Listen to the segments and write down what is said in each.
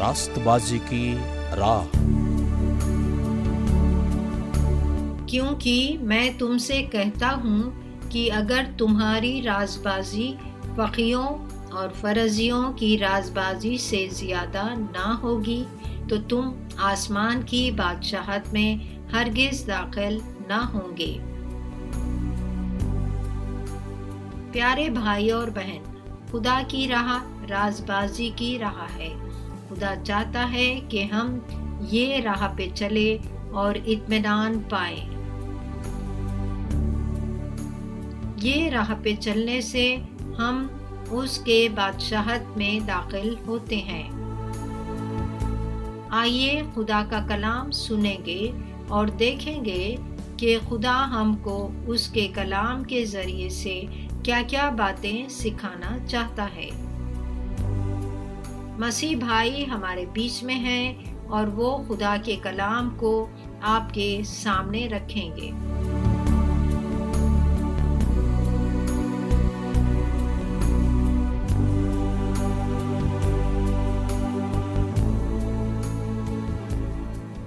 راست بازی کی راہ۔ کیونکہ میں تم سے کہتا ہوں کہ اگر تمہاری رازبازی فقیوں اور فرزیوں کی رازبازی سے زیادہ نہ ہوگی تو تم آسمان کی بادشاہت میں ہرگز داخل نہ ہوں گے۔ پیارے بھائی اور بہن، خدا کی راہ رازبازی کی راہ ہے۔ خدا چاہتا ہے کہ ہم یہ راہ پہ چلے اور اطمینان پائیں۔ یہ راہ پہ چلنے سے ہم اس کے بادشاہت میں داخل ہوتے ہیں۔ آئیے خدا کا کلام سنیں گے اور دیکھیں گے کہ خدا ہم کو اس کے کلام کے ذریعے سے کیا کیا باتیں سکھانا چاہتا ہے۔ مسیح بھائی ہمارے بیچ میں ہیں اور وہ خدا کے کلام کو آپ کے سامنے رکھیں گے۔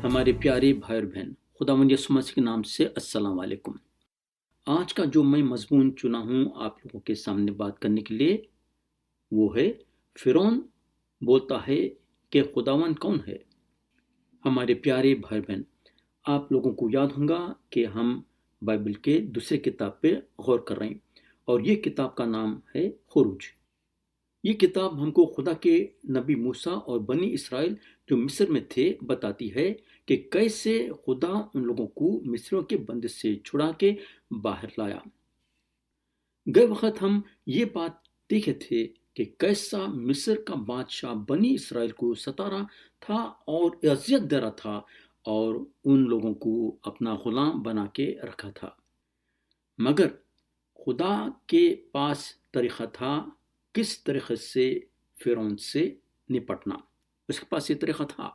ہمارے پیارے بھائی اور بہن، خداوند یسوع مسیح کے نام سے السلام علیکم۔ آج کا جو میں مضمون چنا ہوں آپ لوگوں کے سامنے بات کرنے کے لیے، وہ ہے فرعون بولتا ہے کہ خداوند کون ہے۔ ہمارے پیارے بھائی بہن، آپ لوگوں کو یاد ہوگا کہ ہم بائبل کے دوسرے کتاب پہ غور کر رہے ہیں، اور یہ کتاب کا نام ہے خروج۔ یہ کتاب ہم کو خدا کے نبی موسیٰ اور بنی اسرائیل جو مصر میں تھے بتاتی ہے کہ کیسے خدا ان لوگوں کو مصریوں کے بندش سے چھڑا کے باہر لایا۔ گئے وقت ہم یہ بات دیکھے تھے کہ کیسا مصر کا بادشاہ بنی اسرائیل کو ستا رہا تھا اور اذیت دے رہا تھا اور ان لوگوں کو اپنا غلام بنا کے رکھا تھا، مگر خدا کے پاس طریقہ تھا کس طریقے سے فرعون سے نپٹنا۔ اس کے پاس یہ طریقہ تھا۔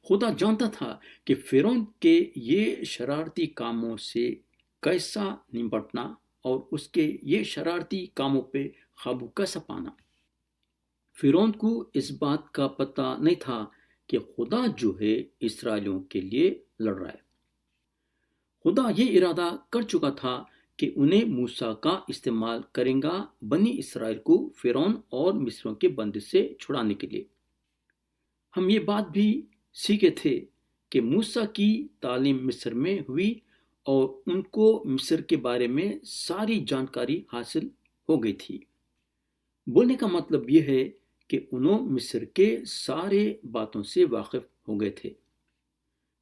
خدا جانتا تھا کہ فرعون کے یہ شرارتی کاموں سے کیسا نپٹنا اور اس کے یہ شرارتی کاموں پہ قابو کیسا پانا۔ فرعون کو اس بات کا پتہ نہیں تھا کہ خدا جو ہے اسرائیلیوں کے لیے لڑ رہا ہے۔ خدا یہ ارادہ کر چکا تھا کہ انہیں موسیٰ کا استعمال کریں گا بنی اسرائیل کو فرعون اور مصریوں کے بندش سے چھڑانے کے لیے۔ ہم یہ بات بھی سیکھے تھے کہ موسیٰ کی تعلیم مصر میں ہوئی اور ان کو مصر کے بارے میں ساری جانکاری حاصل ہو گئی تھی۔ بولنے کا مطلب یہ ہے کہ انہوں مصر کے سارے باتوں سے واقف ہو گئے تھے۔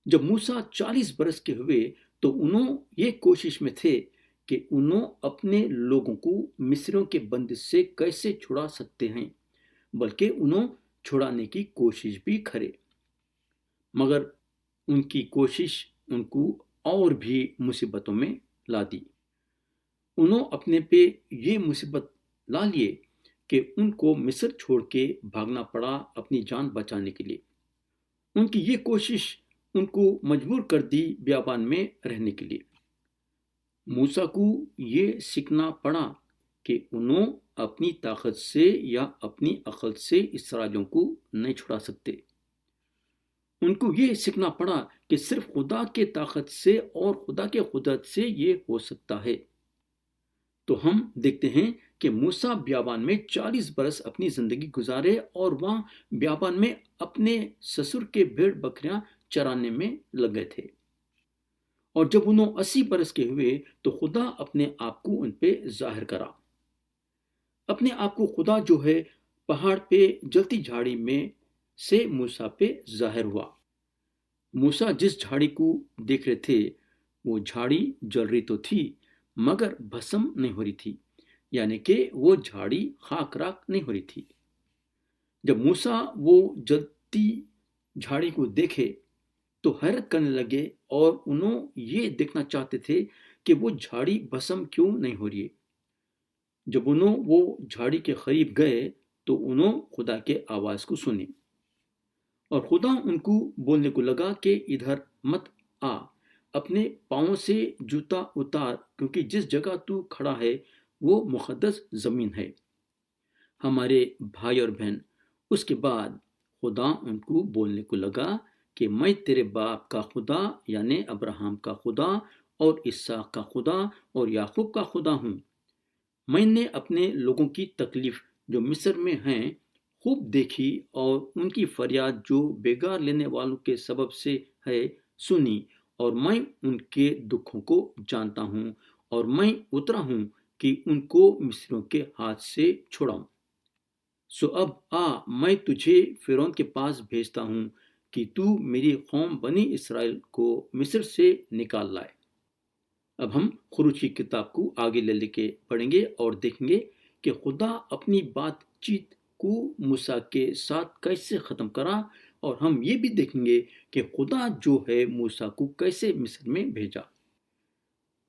جب موسیٰ 40 برس کے ہوئے تو انہوں یہ کوشش میں تھے کہ انہوں اپنے لوگوں کو مصریوں کے بندش سے کیسے چھڑا سکتے ہیں، بلکہ انہوں چھڑانے کی کوشش بھی کرے، مگر ان کی کوشش ان کو اور بھی مصیبتوں میں لا دی۔ انہوں اپنے پہ یہ مصیبت لا لیے کہ ان کو مصر چھوڑ کے بھاگنا پڑا اپنی جان بچانے کے لیے۔ ان کی یہ کوشش ان کو مجبور کر دی بیابان میں رہنے کے لیے۔ موسیٰ کو یہ سیکھنا پڑا کہ انہوں اپنی طاقت سے یا اپنی عقل سے اسرائیلیوں کو نہیں چھڑا سکتے۔ ان کو یہ سیکھنا پڑا کہ صرف خدا کے طاقت سے اور خدا کے قدرت سے یہ ہو سکتا ہے۔ تو ہم دیکھتے ہیں کہ موسیٰ بیابان میں 40 برس اپنی زندگی گزارے اور وہاں بیابان میں اپنے سسر کے بھیڑ بکریاں چرانے میں لگ گئے تھے، اور جب انہوں 80 برس کے ہوئے تو خدا اپنے آپ کو ان پہ ظاہر کرا۔ اپنے آپ کو خدا جو ہے پہاڑ پہ جلتی جھاڑی میں سے موسیٰ پہ ظاہر ہوا۔ موسیٰ جس جھاڑی کو دیکھ رہے تھے وہ جھاڑی جل رہی تو تھی مگر بھسم نہیں ہو رہی تھی، یعنی کہ وہ جھاڑی خاک راکھ نہیں ہو رہی تھی۔ جب موسیٰ وہ جلتی جھاڑی کو دیکھے تو حیرت کرنے لگے اور انہوں یہ دیکھنا چاہتے تھے کہ وہ جھاڑی بھسم کیوں نہیں ہو رہی ہے۔ جب انہوں وہ جھاڑی کے قریب گئے تو انہوں خدا کے آواز کو سنی، اور خدا ان کو بولنے کو لگا کہ ادھر مت آ، اپنے پاؤں سے جوتا اتار، کیونکہ جس جگہ تو کھڑا ہے وہ مقدس زمین ہے۔ ہمارے بھائی اور بہن، اس کے بعد خدا ان کو بولنے کو لگا کہ میں تیرے باپ کا خدا یعنی ابراہم کا خدا اور اسحاق کا خدا اور یعقوب کا خدا ہوں۔ میں نے اپنے لوگوں کی تکلیف جو مصر میں ہیں خوب دیکھی اور ان کی فریاد جو بیگار لینے والوں کے سبب سے ہے سنی، اور میں ان کے دکھوں کو جانتا ہوں، اور میں اترا ہوں کہ ان کو مصریوں کے ہاتھ سے چھڑاؤں۔ سو اب میں تجھے فرعون کے پاس بھیجتا ہوں کہ تو میری قوم بنی اسرائیل کو مصر سے نکال لائے۔ اب ہم خروج کی کتاب کو آگے لے کے پڑھیں گے اور دیکھیں گے کہ خدا اپنی بات چیت کو موسیٰ کے ساتھ کیسے ختم کرا، اور ہم یہ بھی دیکھیں گے کہ خدا جو ہے موسیٰ کو کیسے مصر میں بھیجا۔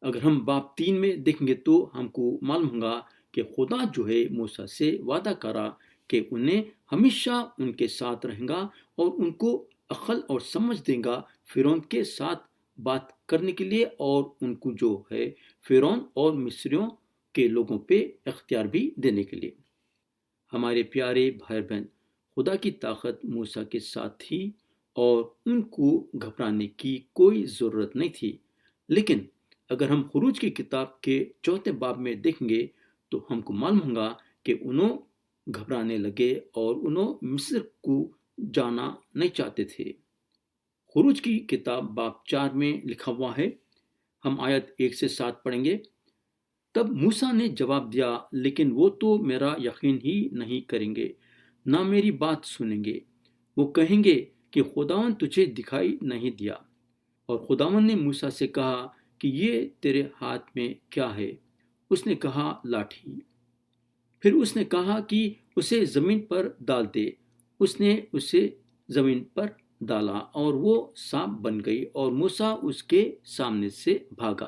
اگر ہم باب 3 میں دیکھیں گے تو ہم کو معلوم ہوگا کہ خدا جو ہے موسیٰ سے وعدہ کرا کہ انہیں ہمیشہ ان کے ساتھ رہیں گا اور ان کو عقل اور سمجھ دیں گا فرعون کے ساتھ بات کرنے کے لیے، اور ان کو جو ہے فرعون اور مصریوں کے لوگوں پہ اختیار بھی دینے کے لیے۔ ہمارے پیارے بھائی بہن، خدا کی طاقت موسیٰ کے ساتھ تھی اور ان کو گھبرانے کی کوئی ضرورت نہیں تھی، لیکن اگر ہم خروج کی کتاب کے 4 باب میں دیکھیں گے تو ہم کو معلوم ہوگا کہ انہوں گھبرانے لگے اور انہوں مصر کو جانا نہیں چاہتے تھے۔ خروج کی کتاب باب 4 میں لکھا ہوا ہے، ہم آیت 1 سے 7 پڑھیں گے۔ تب موسیٰ نے جواب دیا، لیکن وہ تو میرا یقین ہی نہیں کریں گے، نہ میری بات سنیں گے۔ وہ کہیں گے کہ خداوند تجھے دکھائی نہیں دیا۔ اور خداوند نے موسیٰ سے کہا کہ یہ تیرے ہاتھ میں کیا ہے؟ اس نے کہا لاٹھی۔ پھر اس نے کہا کہ اسے زمین پر ڈال دے۔ اس نے اسے زمین پر ڈالا اور وہ سانپ بن گئی، اور موسیٰ اس کے سامنے سے بھاگا۔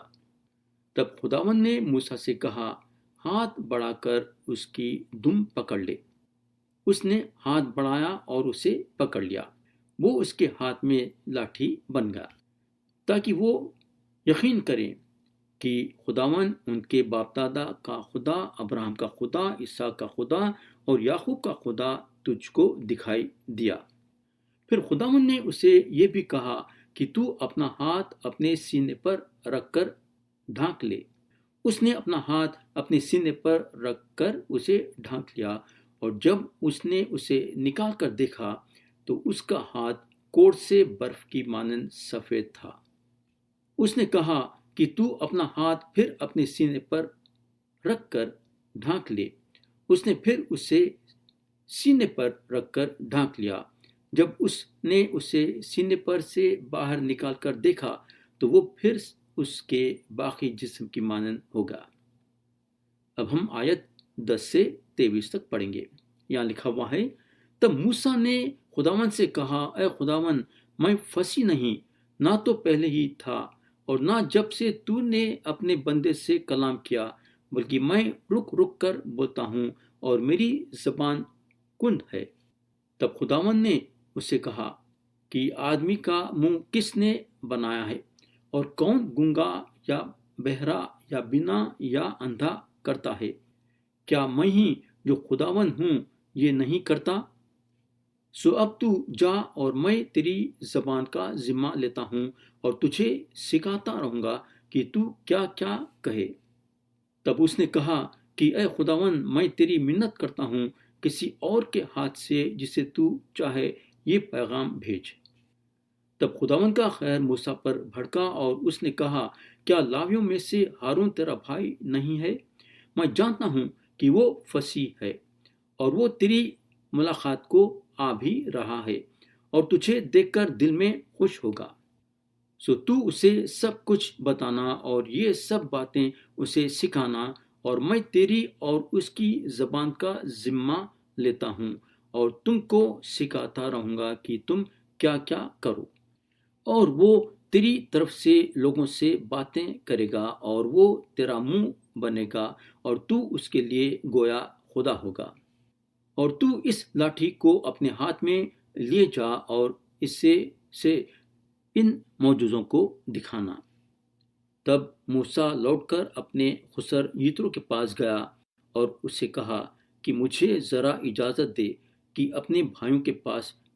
تب خداوند نے موسیٰ سے کہا، ہاتھ بڑھا کر اس کی دم پکڑ لے۔ اس نے ہاتھ بڑھایا اور اسے پکڑ لیا، وہ اس کے ہاتھ میں لاٹھی بن گیا، تاکہ وہ یقین کریں کہ خداوند ان کے باپ دادا کا خدا، ابراہم کا خدا، اسحاق کا خدا اور یعقوب کا خدا تجھ کو دکھائی دیا۔ پھر خداوند نے اسے یہ بھی کہا کہ تو اپنا ہاتھ اپنے سینے پر رکھ کر ڈھانک لے۔ اس نے اپنا ہاتھ اپنے سینے پر رکھ کر اسے ڈھانک لیا، اور جب اس نے اسے نکال کر دیکھا تو اس کا ہاتھ کوڑ سے برف کی مانند سفید تھا۔ اس نے کہا کہ تو اپنا ہاتھ پھر اپنے سینے پر رکھ کر ڈھانک لے۔ اس نے پھر اسے سینے پر رکھ کر ڈھانک لیا۔ جب اس نے اسے سینے پر سے باہر نکال کر دیکھا تو وہ پھر اس کے باقی جسم کی مانند ہوگا۔ اب ہم آیت 10 سے 23 تک پڑھیں گے۔ یہاں لکھا ہوا ہے، تب موسیٰ نے خداوند سے کہا، اے خداوند، میں پھنسی نہیں، نہ تو پہلے ہی تھا اور نہ جب سے تو نے اپنے بندے سے کلام کیا، بلکہ میں رک رک کر بولتا ہوں اور میری زبان کند ہے۔ تب خداوند نے اس سے کہا کہ آدمی کا منہ کس نے بنایا ہے، اور کون گونگا یا بہرا یا بینا یا اندھا کرتا ہے؟ کیا میں ہی جو خداوند ہوں یہ نہیں کرتا؟ سو اب تو جا، اور میں تیری زبان کا ذمہ لیتا ہوں اور تجھے سکھاتا رہوں گا کہ تو کیا کیا کہے۔ تب اس نے کہا کہ اے خداوند، میں تیری منت کرتا ہوں، کسی اور کے ہاتھ سے جسے تو چاہے یہ پیغام بھیج۔ تب خداوند کا خیر موسیٰ پر بھڑکا اور اس نے کہا، کیا لاویوں میں سے ہارون تیرا بھائی نہیں ہے؟ میں جانتا ہوں کہ وہ فصیح ہے اور وہ تیری ملاقات کو آ بھی رہا ہے اور تجھے دیکھ کر دل میں خوش ہوگا۔ سو تو اسے سب کچھ بتانا اور یہ سب باتیں اسے سکھانا، اور میں تیری اور اس کی زبان کا ذمہ لیتا ہوں اور تم کو سکھاتا رہوں گا کہ تم کیا کیا کرو۔ اور وہ تیری طرف سے لوگوں سے باتیں کرے گا اور وہ تیرا منہ بنے گا اور تو اس کے لیے گویا خدا ہوگا۔ اور تو اس لاٹھی کو اپنے ہاتھ میں لیے جا اور اس سے ان معجزوں کو دکھانا۔ تب موسیٰ لوٹ کر اپنے خسر یترو کے پاس گیا اور اس سے کہا کہ مجھے ذرا اجازت دے کہ اپنے بھائیوں کے پاس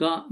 کا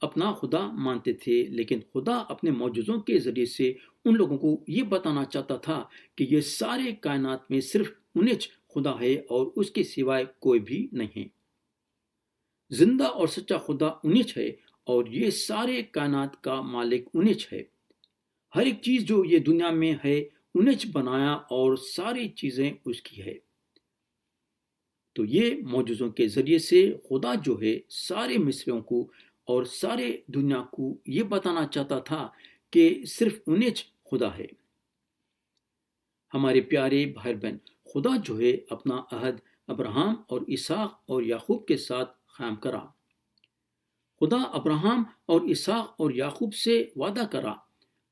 اپنا خدا مانتے تھے، لیکن خدا اپنے معجزوں کے ذریعے سے ان لوگوں کو یہ بتانا چاہتا تھا کہ یہ سارے کائنات میں صرف انچ خدا ہے اور اس کے سوائے کوئی بھی نہیں ہے۔ زندہ اور سچا خدا انچ ہے اور یہ سارے کائنات کا مالک انچ ہے۔ ہر ایک چیز جو یہ دنیا میں ہے انچ بنایا اور ساری چیزیں اس کی ہے۔ تو یہ معجزوں کے ذریعے سے خدا جو ہے سارے مصریوں کو اور سارے دنیا کو یہ بتانا چاہتا تھا کہ صرف انچ خدا ہے۔ ہمارے پیارے بھائی بہن، خدا جو ہے اپنا عہد ابراہم اور اسحاق اور یعقوب کے ساتھ قائم کرا۔ خدا ابراہم اور اسحاق اور یعقوب سے وعدہ کرا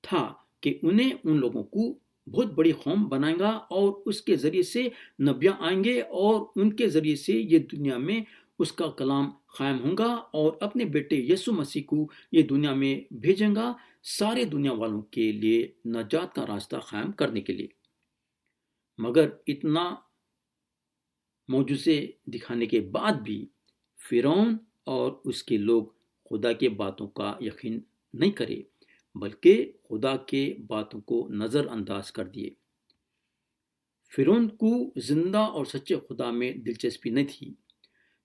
تھا کہ انہیں ان لوگوں کو بہت بڑی قوم بنائے گا اور اس کے ذریعے سے نبیاں آئیں گے اور ان کے ذریعے سے یہ دنیا میں اس کا کلام قائم ہوگا اور اپنے بیٹے یسوع مسیح کو یہ دنیا میں بھیجیں گا سارے دنیا والوں کے لیے نجات کا راستہ قائم کرنے کے لیے۔ مگر اتنا معجزے دکھانے کے بعد بھی فرعون اور اس کے لوگ خدا کے باتوں کا یقین نہیں کرے، بلکہ خدا کے باتوں کو نظر انداز کر دیے۔ فرعون کو زندہ اور سچے خدا میں دلچسپی نہیں تھی۔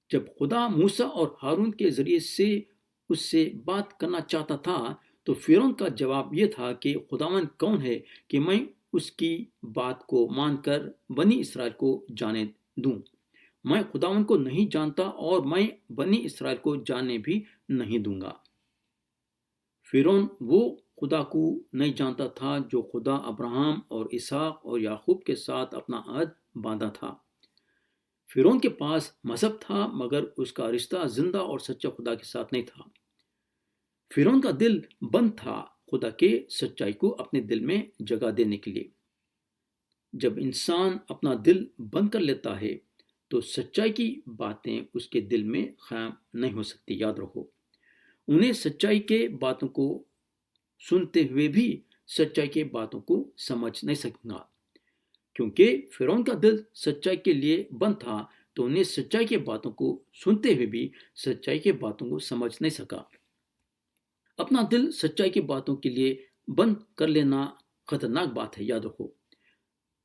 جب خدا موسیٰ اور ہارون کے ذریعے سے اس سے بات کرنا چاہتا تھا تو فرعون کا جواب یہ تھا کہ خداوند کون ہے کہ میں اس کی بات کو مان کر بنی اسرائیل کو جانے دوں؟ میں خداوند کو نہیں جانتا اور میں بنی اسرائیل کو جاننے بھی نہیں دوں گا۔ فرعون وہ خدا کو نہیں جانتا تھا جو خدا ابراہم اور اسحاق اور یعقوب کے ساتھ اپنا عہد باندھا تھا۔ فرعون کے پاس مذہب تھا مگر اس کا رشتہ زندہ اور سچا خدا کے ساتھ نہیں تھا۔ فرعون کا دل بند تھا خدا کے سچائی کو اپنے دل میں جگہ دینے کے لیے۔ جب انسان اپنا دل بند کر لیتا ہے تو سچائی کی باتیں اس کے دل میں قائم نہیں ہو سکتی۔ یاد رکھو، انہیں سچائی کے باتوں کو سنتے ہوئے بھی سچائی کے باتوں کو سمجھ نہیں سکیں گا، کیونکہ فرعون کا دل سچائی کے لیے بند تھا تو انہیں سچائی کے باتوں کو سنتے ہوئے بھی سچائی کے باتوں کو سمجھ نہیں سکا۔ اپنا دل سچائی کی باتوں کے لیے بند کر لینا خطرناک بات ہے، یاد رکھو۔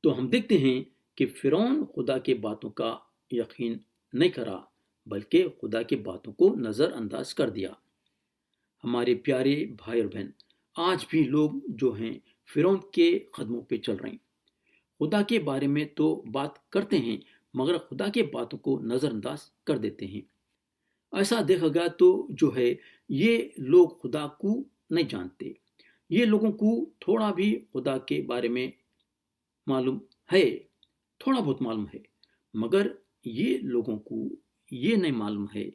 تو ہم دیکھتے ہیں کہ فرعون خدا کے باتوں کا یقین نہیں کرا بلکہ خدا کی باتوں کو نظر انداز کر دیا۔ ہمارے پیارے بھائی اور بہن، آج بھی لوگ جو ہیں فرعون کے قدموں پہ چل رہے ہیں۔ خدا کے بارے میں تو بات کرتے ہیں مگر خدا کے باتوں کو نظر انداز کر دیتے ہیں۔ ایسا دیکھا گیا تو جو ہے یہ لوگ خدا کو نہیں جانتے۔ یہ لوگوں کو تھوڑا بھی خدا کے بارے میں معلوم ہے، تھوڑا بہت معلوم ہے، مگر یہ لوگوں کو یہ نہیں معلوم ہے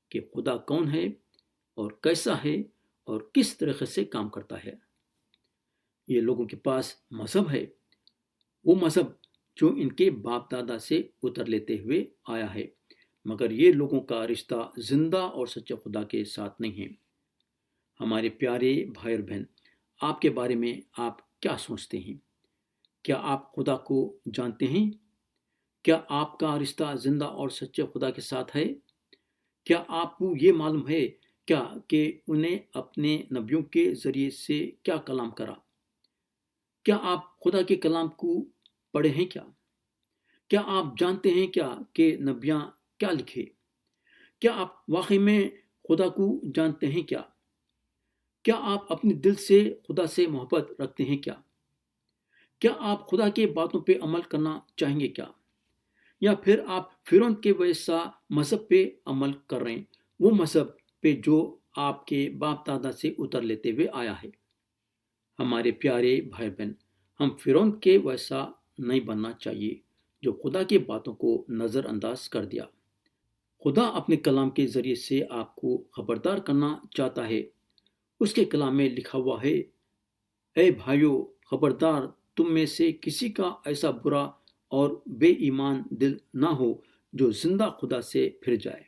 کہ خدا کون ہے اور کیسا ہے اور کس طریقے سے کام کرتا ہے۔ یہ لوگوں کے پاس مذہب ہے، وہ مذہب جو ان کے باپ دادا سے اتر لیتے ہوئے آیا ہے، مگر یہ لوگوں کا رشتہ زندہ اور سچے خدا کے ساتھ نہیں ہے۔ ہمارے پیارے بھائی اور بہن، آپ کے بارے میں آپ کیا سوچتے ہیں؟ کیا آپ خدا کو جانتے ہیں؟ کیا آپ کا رشتہ زندہ اور سچے خدا کے ساتھ ہے؟ کیا آپ کو یہ معلوم ہے کیا کہ انہیں اپنے نبیوں کے ذریعے سے کیا کلام کرا؟ کیا آپ خدا کے کلام کو پڑھے ہیں کیا؟ کیا آپ جانتے ہیں کیا کہ نبیاں کیا لکھے؟ کیا آپ واقعی میں خدا کو جانتے ہیں کیا؟ کیا آپ اپنے دل سے خدا سے محبت رکھتے ہیں کیا؟ کیا آپ خدا کے باتوں پہ عمل کرنا چاہیں گے کیا؟ یا پھر آپ فرعون کے ویسا مذہب پہ عمل کر رہے ہیں، وہ مذہب پہ جو آپ کے باپ دادا سے اتر لیتے ہوئے آیا ہے؟ ہمارے پیارے بھائی بہن، ہم فرعون کے ویسا نہیں بننا چاہیے جو خدا کے باتوں کو نظر انداز کر دیا۔ خدا اپنے کلام کے ذریعے سے آپ کو خبردار کرنا چاہتا ہے۔ اس کے کلام میں لکھا ہوا ہے، اے بھائیو خبردار، تم میں سے کسی کا ایسا برا اور بے ایمان دل نہ ہو جو زندہ خدا سے پھر جائے۔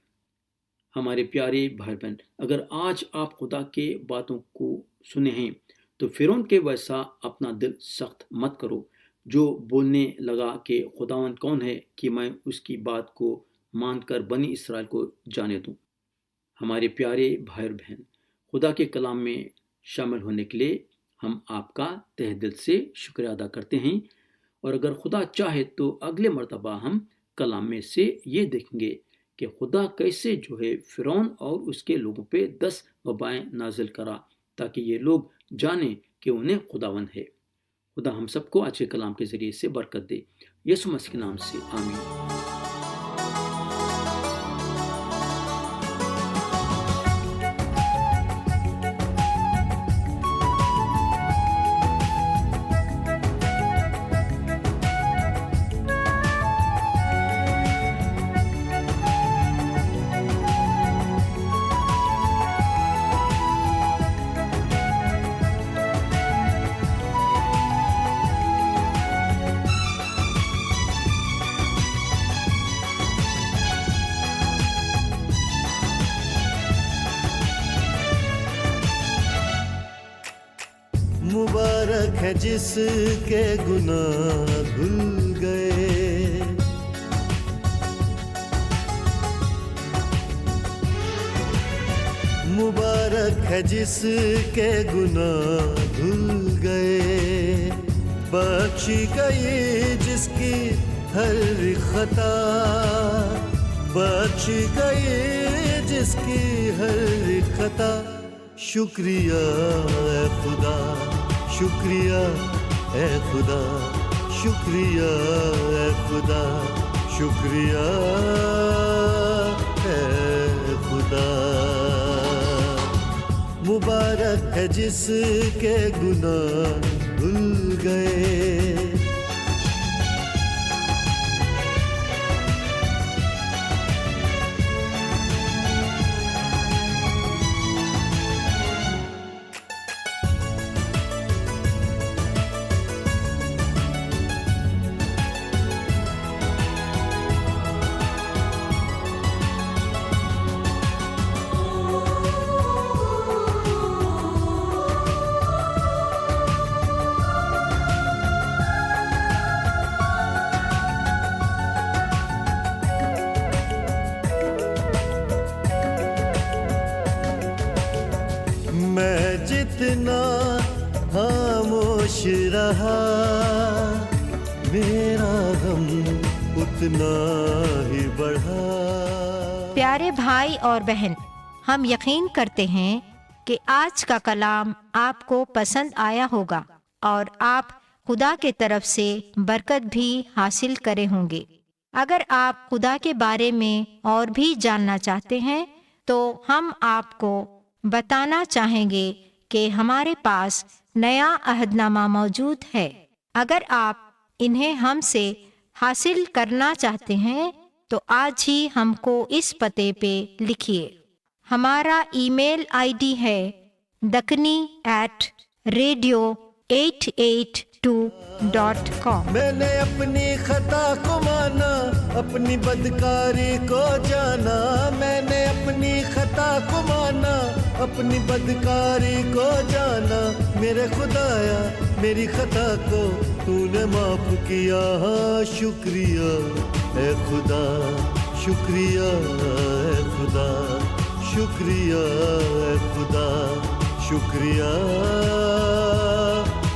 ہمارے پیارے بھائی بہن، اگر آج آپ خدا کے باتوں کو سنے ہیں تو فرعون کے ویسا اپنا دل سخت مت کرو جو بولنے لگا کہ خداوند کون ہے کہ میں اس کی بات کو مان کر بنی اسرائیل کو جانے دوں۔ ہمارے پیارے بھائی اور بہن، خدا کے کلام میں شامل ہونے کے لیے ہم آپ کا تہ دل سے شکریہ ادا کرتے ہیں، اور اگر خدا چاہے تو اگلے مرتبہ ہم کلام میں سے یہ دیکھیں گے کہ خدا کیسے فرعون اور اس کے لوگوں پہ 10 وبائیں نازل کرا تاکہ یہ لوگ جانیں کہ انہیں خداوند ہے۔ خدا ہم سب کو آج کے کلام کے ذریعے سے برکت دے، یسوع مسیح کے نام سے آمین۔ مبارک ہے جس کے گناہ دھل گئے، مبارک ہے جس کے گناہ دھل گئے، بخشی گئی جس کی ہر خطا، بخشی گئی جس کی ہر خطا۔ شکریہ اے خدا، شکریہ اے خدا، شکریہ اے خدا، شکریہ اے خدا۔ مبارک ہے جس کے گناہ دھل گئے۔ میں جتنا خاموش رہا، میرا غم اتنا ہی بڑھا۔ پیارے بھائی اور بہن، ہم یقین کرتے ہیں کہ آج کا کلام آپ کو پسند آیا ہوگا اور آپ خدا کے طرف سے برکت بھی حاصل کرے ہوں گے۔ اگر آپ خدا کے بارے میں اور بھی جاننا چاہتے ہیں تو ہم آپ کو بتانا چاہیں گے کہ ہمارے پاس نیا عہد نامہ موجود ہے۔ اگر آپ انہیں ہم سے حاصل کرنا چاہتے ہیں تو آج ہی ہم کو اس پتے پہ لکھیے۔ ہمارا ای میل آئی ڈی ہے dakni@radio882.com۔ میں نے اپنی خطا کو مانا، اپنی بدکاری کو جانا، میں نے اپنی خطا کو مانا، اپنی بدکاری کو جانا۔ میرے خدایا میری خطا کو تو نے معاف کیا، شکریہ اے خدا، شکریہ اے خدا، شکریہ اے خدا، شکریہ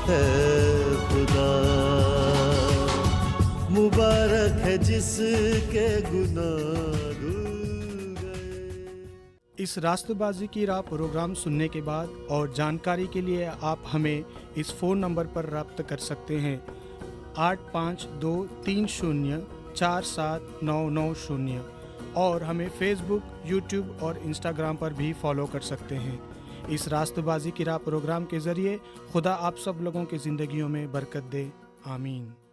اے خدا۔ مبارک ہے جس کے گناہ دھل گئے۔ اس راست بازی کی راہ پروگرام سننے کے بعد اور جانکاری کے لیے آپ ہمیں اس فون نمبر پر رابطہ کر سکتے ہیں 8523047990، اور ہمیں فیس بک، یوٹیوب اور انسٹاگرام پر بھی فالو کر سکتے ہیں۔ اس راست بازی کی راہ پروگرام کے ذریعے خدا آپ سب لوگوں کی زندگیوں میں برکت دے، آمین۔